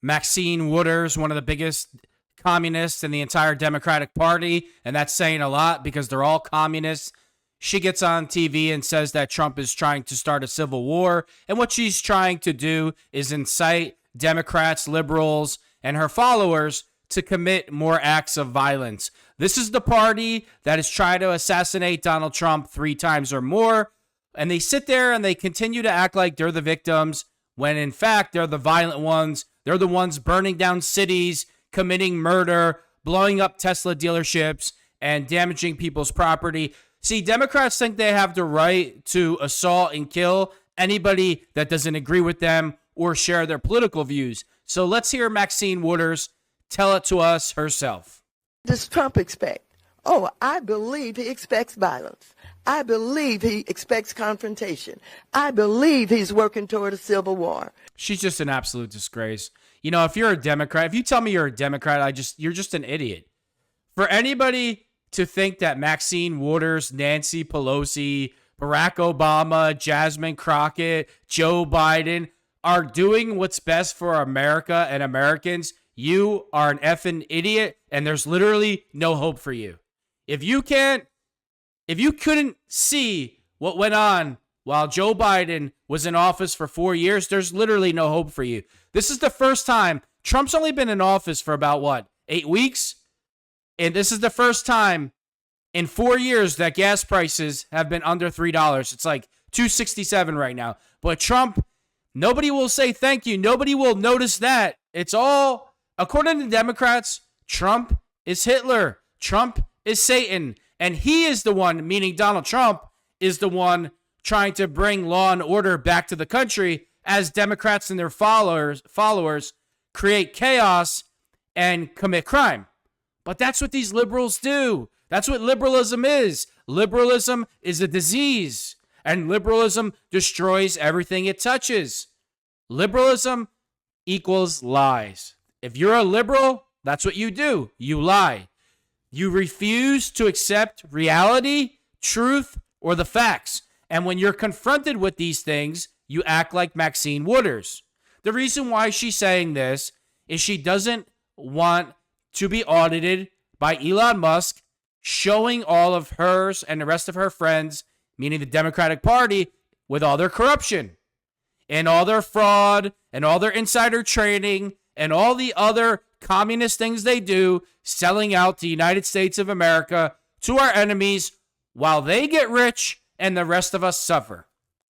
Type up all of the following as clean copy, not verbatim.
Maxine Waters, one of the biggest communists in the entire Democratic Party, and that's saying a lot because they're all communists. She gets on TV and says that Trump is trying to start a civil war, and what she's trying to do is incite Democrats, liberals, and her followers to commit more acts of violence. This is the party that has tried to assassinate Donald Trump 3 times or more, and they sit there and they continue to act like they're the victims when in fact they're the violent ones. They're the ones burning down cities, committing murder, blowing up Tesla dealerships, and damaging people's property. See, Democrats think they have the right to assault and kill anybody that doesn't agree with them or share their political views. So let's hear Maxine Waters tell it to us herself. Does Trump expect? Oh, I believe he expects violence. I believe he expects confrontation. I believe he's working toward a civil war. She's just an absolute disgrace. You know, if you're a Democrat, if you tell me you're a Democrat, you're just an idiot. For anybody to think that Maxine Waters, Nancy Pelosi, Barack Obama, Jasmine Crockett, Joe Biden are doing what's best for America and Americans, you are an effing idiot, and there's literally no hope for you. If you couldn't see what went on while Joe Biden was in office for 4 years, there's literally no hope for you. This is the first time. Trump's only been in office for about, 8 weeks? And this is the first time in 4 years that gas prices have been under $3. It's like $2.67 right now. But Trump, nobody will say thank you. Nobody will notice that. It's all, according to Democrats, Trump is Hitler. Trump is Satan. And he is the one, meaning Donald Trump, is the one trying to bring law and order back to the country as Democrats and their followers create chaos and commit crime. But that's what these liberals do. That's what liberalism is. Liberalism is a disease, and liberalism destroys everything it touches. Liberalism equals lies. If you're a liberal, that's what you do. You lie. You refuse to accept reality, truth, or the facts. And when you're confronted with these things, you act like Maxine Waters. The reason why she's saying this is she doesn't want to be audited by Elon Musk showing all of hers and the rest of her friends, meaning the Democratic Party, with all their corruption and all their fraud and all their insider trading and all the other communist things they do, selling out the United States of America to our enemies while they get rich and the rest of us suffer.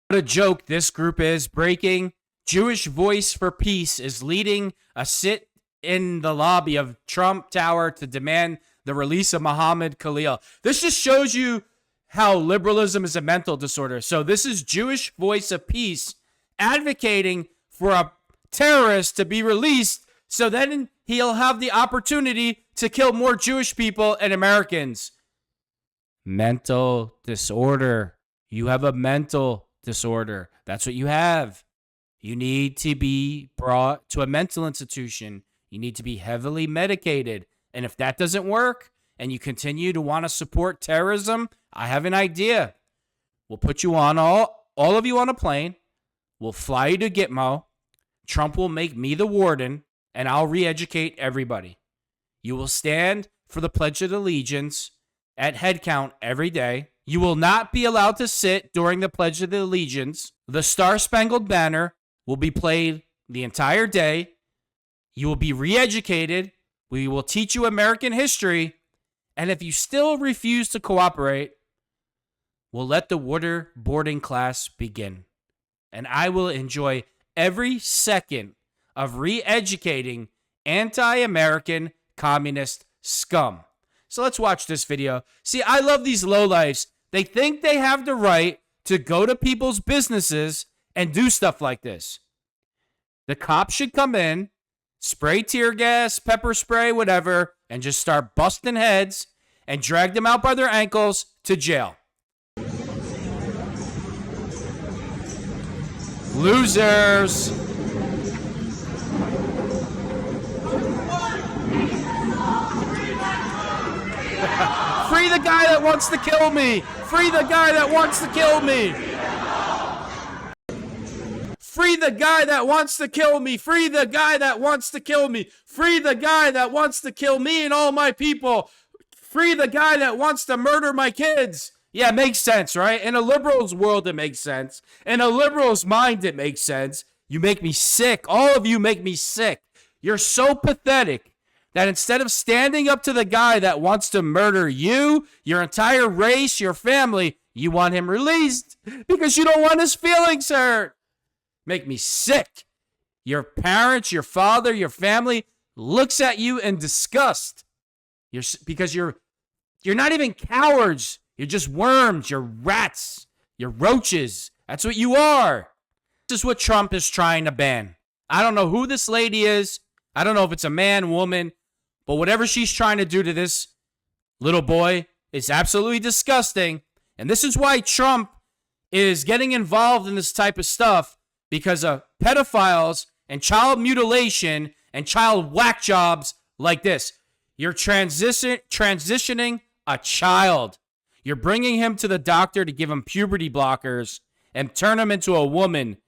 What a joke this group is. Breaking. Jewish Voice for Peace is leading a sit in the lobby of Trump Tower to demand the release of Mahmoud Khalil. This just shows you how liberalism is a mental disorder. So this is Jewish Voice of Peace advocating for a terrorist to be released so then he'll have the opportunity to kill more Jewish people and Americans. Mental disorder. You have a mental disorder. That's what you have. You need to be brought to a mental institution. You need to be heavily medicated. And if that doesn't work and you continue to want to support terrorism, I have an idea. We'll put you on, all of you on a plane. We'll fly you to Gitmo. Trump will make me the warden, and I'll re-educate everybody. You will stand for the Pledge of Allegiance at head count every day. You will not be allowed to sit during the Pledge of Allegiance. The Star-Spangled Banner will be played the entire day. You will be re-educated. We will teach you American history. And if you still refuse to cooperate, we'll let the waterboarding class begin. And I will enjoy every second of re-educating anti-American communist scum. So let's watch this video. See, I love these lowlifes. They think they have the right to go to people's businesses and do stuff like this. The cops should come in, spray tear gas, pepper spray, whatever, and just start busting heads and drag them out by their ankles to jail. Losers. Free the guy that wants to kill me. Free the guy that wants to kill me. Free the guy that wants to kill me. Free the guy that wants to kill me. Free the guy that wants to kill me and all my people. Free the guy that wants to murder my kids. Yeah, it makes sense, right? In a liberal's world, it makes sense. In a liberal's mind, it makes sense. You make me sick. All of you make me sick. You're so pathetic that instead of standing up to the guy that wants to murder you, your entire race, your family, you want him released because you don't want his feelings hurt. Make me sick. Your parents, your father, your family looks at you in disgust. Because you're not even cowards. You're just worms. You're rats. You're roaches. That's what you are. This is what Trump is trying to ban. I don't know who this lady is. I don't know if it's a man, woman, but whatever she's trying to do to this little boy is absolutely disgusting. And this is why Trump is getting involved in this type of stuff, because of pedophiles and child mutilation and child whack jobs like this. You're transitioning a child. You're bringing him to the doctor to give him puberty blockers and turn him into a woman.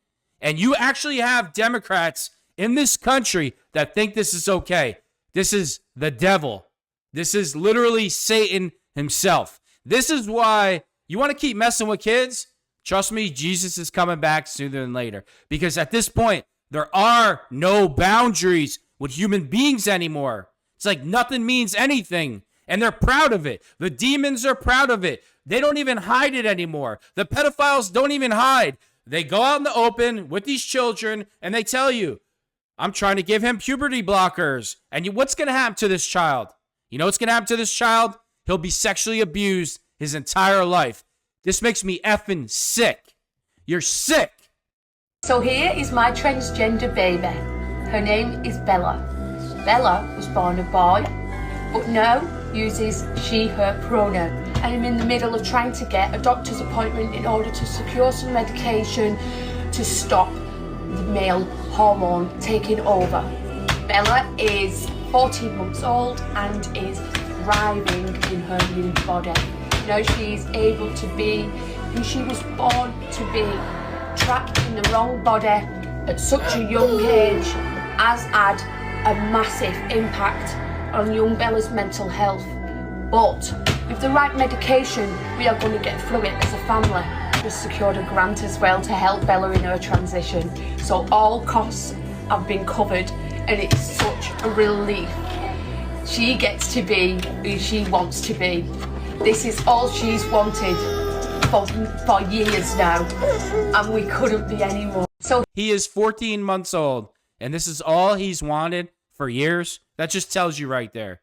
And you actually have Democrats in this country that think this is okay. This is the devil. This is literally Satan himself. This is why you want to keep messing with kids. Trust me, Jesus is coming back sooner than later. Because at this point, there are no boundaries with human beings anymore. It's like nothing means anything. And they're proud of it. The demons are proud of it. They don't even hide it anymore. The pedophiles don't even hide. They go out in the open with these children and they tell you, I'm trying to give him puberty blockers. And what's going to happen to this child? You know what's going to happen to this child? He'll be sexually abused his entire life. This makes me effing sick. You're sick. So here is my transgender baby. Her name is Bella. Bella was born a boy, but now uses she, her pronoun. And I'm in the middle of trying to get a doctor's appointment in order to secure some medication to stop the male hormone taking over. Bella is 14 months old and is thriving in her new body. Now she's able to be who she was born to be. Trapped in the wrong body at such a young age has had a massive impact on young Bella's mental health. But with the right medication, we are going to get through it as a family. We've secured a grant as well to help Bella in her transition. So all costs have been covered and it's such a relief. She gets to be who she wants to be. This is all she's wanted for years now, and we couldn't be any more. So he is 14 months old, and this is all he's wanted for years. That just tells you right there.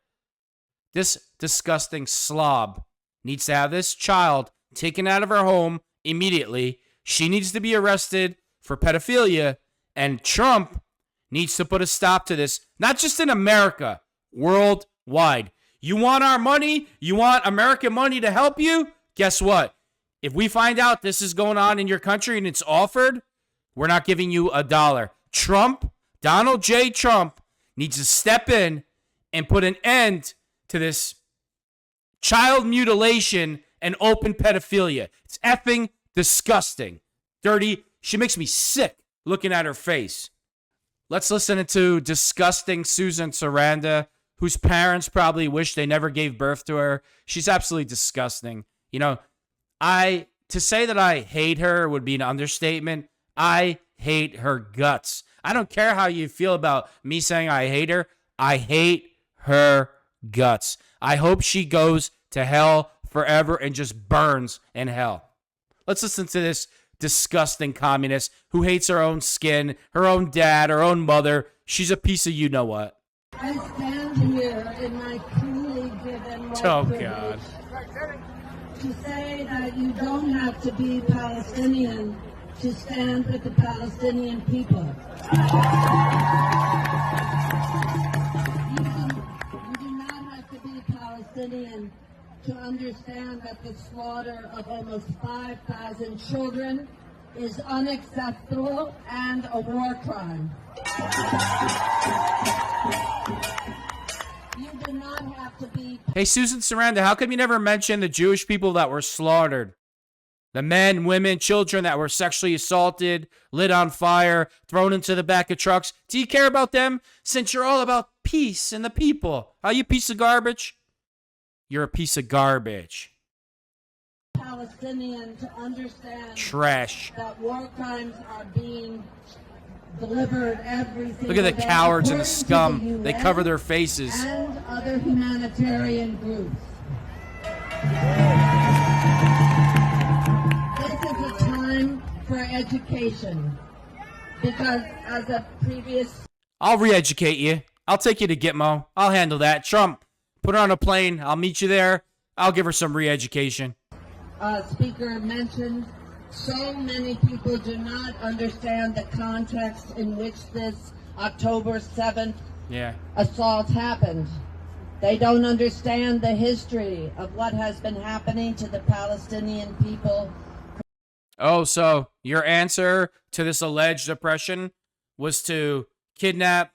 This disgusting slob needs to have this child taken out of her home immediately. She needs to be arrested for pedophilia, and Trump needs to put a stop to this, not just in America, worldwide. You want our money? You want American money to help you? Guess what? If we find out this is going on in your country and it's offered, we're not giving you $1. Trump, Donald J. Trump, needs to step in and put an end to this child mutilation and open pedophilia. It's effing disgusting. Dirty. She makes me sick looking at her face. Let's listen to disgusting Susan Sarandon, whose parents probably wish they never gave birth to her. She's absolutely disgusting. You know, to say that I hate her would be an understatement. I hate her guts. I don't care how you feel about me saying I hate her. I hate her guts. I hope she goes to hell forever and just burns in hell. Let's listen to this disgusting communist who hates her own skin, her own dad, her own mother. She's a piece of you-know-what. I stand here in my truly given white God. to say that you don't have to be Palestinian to stand with the Palestinian people. You do not have to be Palestinian to understand that the slaughter of almost 5,000 children is unacceptable and a war crime. You do not have to be... Hey, Susan Sarandon, how come you never mentioned the Jewish people that were slaughtered? The men, women, children that were sexually assaulted, lit on fire, thrown into the back of trucks. Do you care about them? Since you're all about peace and the people. Are you a piece of garbage? You're a piece of garbage. Palestinian to understand Trash. that war crimes are being delivered every single Look at the day, cowards and the according to scum. They UN cover their faces. and other humanitarian groups. This is a time for education because as a previous I'll re-educate you. I'll take you to Gitmo. I'll handle that. Trump, put her on a plane. I'll meet you there. I'll give her some re-education. speaker mentioned, so many people do not understand the context in which this October 7th assault happened. They don't understand the history of what has been happening to the Palestinian people. Oh, so your answer to this alleged oppression was to kidnap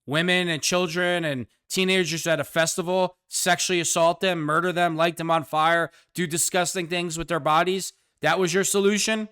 women and children and teenagers at a festival, sexually assault them, murder them, light them on fire, do disgusting things with their bodies? That was your solution?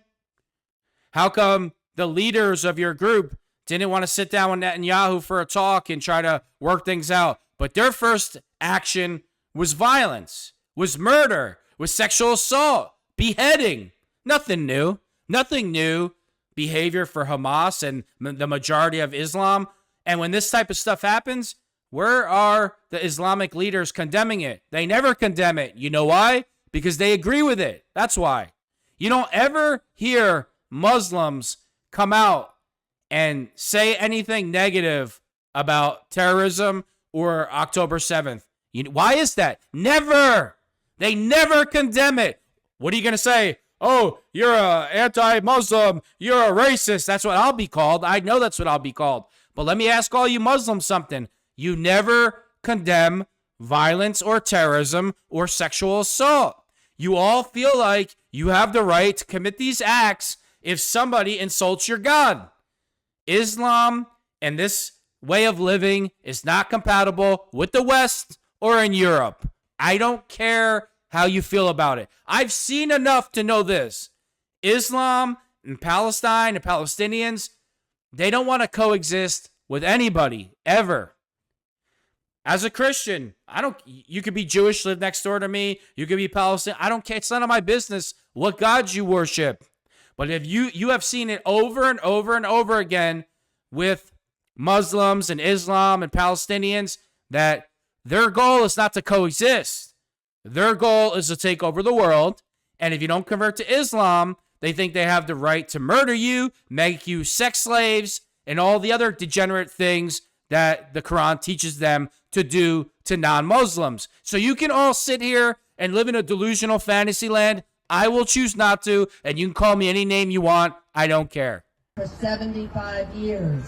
How come the leaders of your group didn't want to sit down with Netanyahu for a talk and try to work things out? But their first action was violence, was murder, was sexual assault, beheading. Nothing new. Nothing new behavior for Hamas and the majority of Islam. And when this type of stuff happens, where are the Islamic leaders condemning it? They never condemn it. You know why? Because they agree with it. That's why. You don't ever hear Muslims come out and say anything negative about terrorism or October 7th. Why is that? Never. They never condemn it. What are you going to say? Oh, you're an anti-Muslim. You're a racist. That's what I'll be called. I know that's what I'll be called. But let me ask all you Muslims something. You never condemn violence or terrorism or sexual assault. You all feel like you have the right to commit these acts if somebody insults your God. Islam and this way of living is not compatible with the West or in Europe. I don't care how you feel about it. I've seen enough to know this. Islam and Palestine and Palestinians, they don't want to coexist with anybody ever. As a Christian, you could be Jewish, live next door to me. You could be Palestinian. I don't care. It's none of my business what gods you worship. But if you have seen it over and over and over again with Muslims and Islam and Palestinians, that their goal is not to coexist. Their goal is to take over the world. And if you don't convert to Islam, they think they have the right to murder you, make you sex slaves, and all the other degenerate things that the Quran teaches them to do to non-Muslims. So you can all sit here and live in a delusional fantasy land. I will choose not to, and you can call me any name you want. I don't care. For 75 years.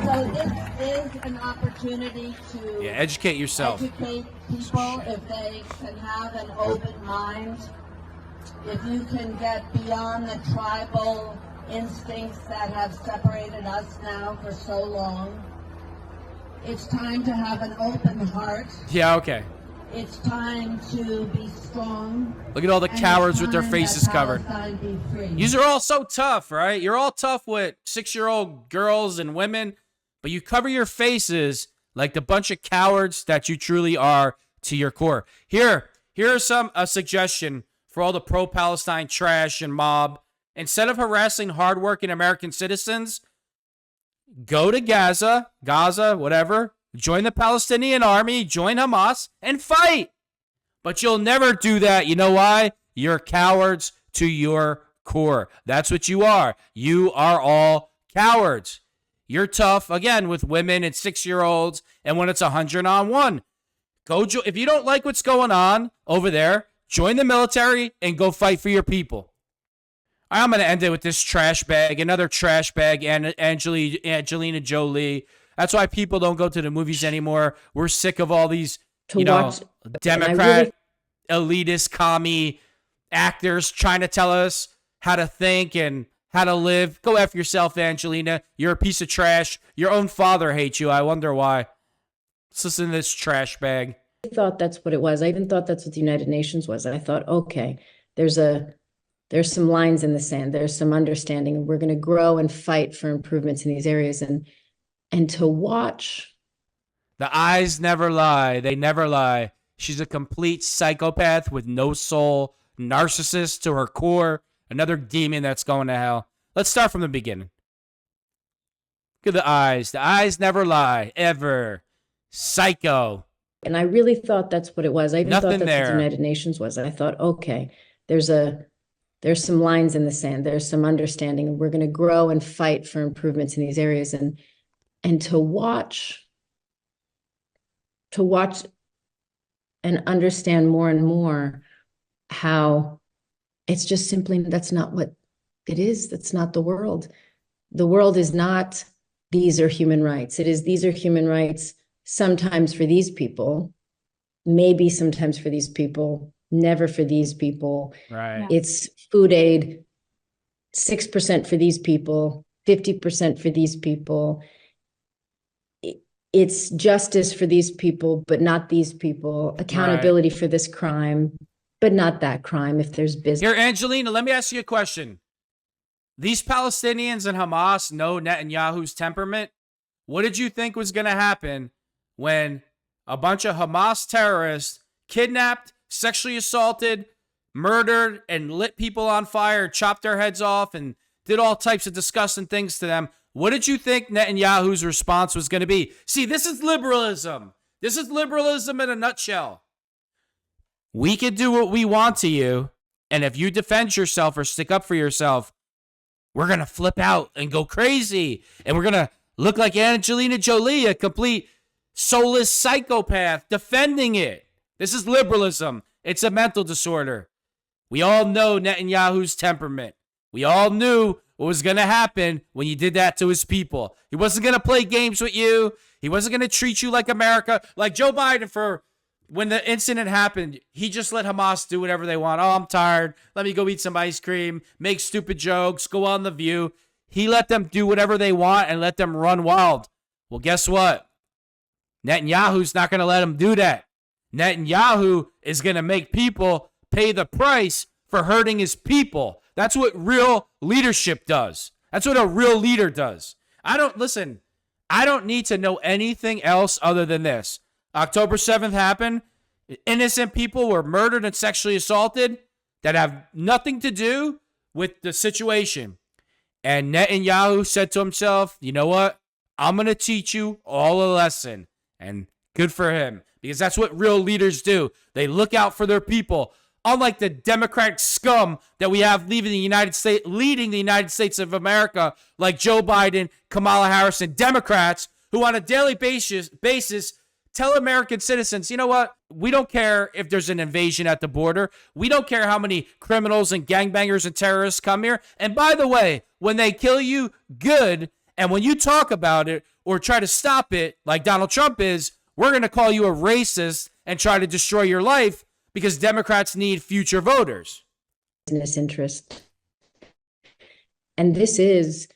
So this is an opportunity to educate yourself. Educate people if they can have an open mind. If you can get beyond the tribal instincts that have separated us now for so long. It's time to have an open heart. Yeah, okay. It's time to be strong. Look at all the cowards with their faces covered. You are all so tough, right? You're all tough with 6-year-old girls and women, but you cover your faces like the bunch of cowards that you truly are to your core. Here's a suggestion for all the pro-Palestine trash and mob. Instead of harassing hardworking American citizens, go to Gaza, whatever, join the Palestinian army, join Hamas, and fight. But you'll never do that. You know why? You're cowards to your core. That's what you are. You are all cowards. You're tough, again, with women and 6-year-olds, and when it's 100-on-1. If you don't like what's going on over there, join the military and go fight for your people. I'm going to end it with this trash bag, another trash bag, and Angelina Jolie. That's why people don't go to the movies anymore. We're sick of all these, Democrat, elitist, commie actors trying to tell us how to think and how to live. Go F yourself, Angelina. You're a piece of trash. Your own father hates you. I wonder why. Let's listen to this trash bag. thought that's what it was. I even thought that's what the United Nations was. I thought, okay, there's some lines in the sand. There's some understanding, and we're going to grow and fight for improvements in these areas. And to watch. The eyes never lie. They never lie. She's a complete psychopath with no soul, narcissist to her core, another demon that's going to hell. Let's start from the beginning. Look at the eyes. The eyes never lie, ever. Psycho. And I really thought that's what it was. I even thought that's what the United Nations was. I thought, okay, there's some lines in the sand. There's some understanding, and we're going to grow and fight for improvements in these areas. And to watch and understand more and more how it's just simply, that's not what it is. That's not the world. The world is not, these are human rights. It is, these are human rights sometimes for these people, maybe sometimes for these people, never for these people. Right. It's food aid, 6% for these people, 50% for these people. It's justice for these people, but not these people. Accountability for this crime, but not that crime if there's business. Here, Angelina, let me ask you a question. These Palestinians and Hamas know Netanyahu's temperament. What did you think was going to happen when a bunch of Hamas terrorists kidnapped, sexually assaulted, murdered, and lit people on fire, chopped their heads off, and did all types of disgusting things to them? What did you think Netanyahu's response was going to be? See, this is liberalism. This is liberalism in a nutshell. We can do what we want to you, and if you defend yourself or stick up for yourself, we're going to flip out and go crazy, and we're going to look like Angelina Jolie, a complete soulless psychopath, defending it. This is liberalism. It's a mental disorder. We all know Netanyahu's temperament. We all knew what was going to happen when you did that to his people. He wasn't going to play games with you. He wasn't going to treat you like America. Like Joe Biden, for when the incident happened, he just let Hamas do whatever they want. Oh, I'm tired. Let me go eat some ice cream, make stupid jokes, go on The View. He let them do whatever they want and let them run wild. Well, guess what? Netanyahu's not going to let them do that. Netanyahu is going to make people pay the price for hurting his people. That's what real leadership does. That's what a real leader does. I don't need to know anything else other than this. October 7th happened. Innocent people were murdered and sexually assaulted that have nothing to do with the situation. And Netanyahu said to himself, you know what? I'm going to teach you all a lesson. And good for him, because that's what real leaders do. They look out for their people. Unlike the Democratic scum that we have leading the United States of America, like Joe Biden, Kamala Harris, and Democrats, who on a daily basis tell American citizens, you know what? We don't care if there's an invasion at the border. We don't care how many criminals and gangbangers and terrorists come here. And by the way, when they kill you, good. And when you talk about it or try to stop it, like Donald Trump is, we're going to call you a racist and try to destroy your life, because Democrats need future voters. Business interest. And this is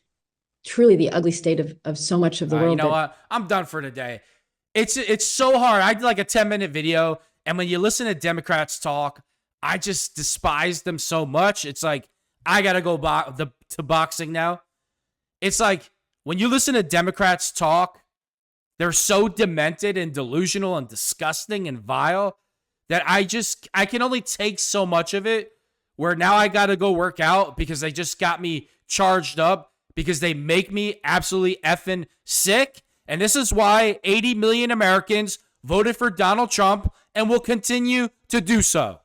truly the ugly state of so much of the world. You know what? I'm done for today. It's so hard. I did like a 10-minute video, and when you listen to Democrats talk, I just despise them so much. It's like, I got to go to boxing now. It's like, when you listen to Democrats talk, they're so demented and delusional and disgusting and vile that I can only take so much of it, where now I got to go work out because they just got me charged up, because they make me absolutely effing sick. And this is why 80 million Americans voted for Donald Trump and will continue to do so.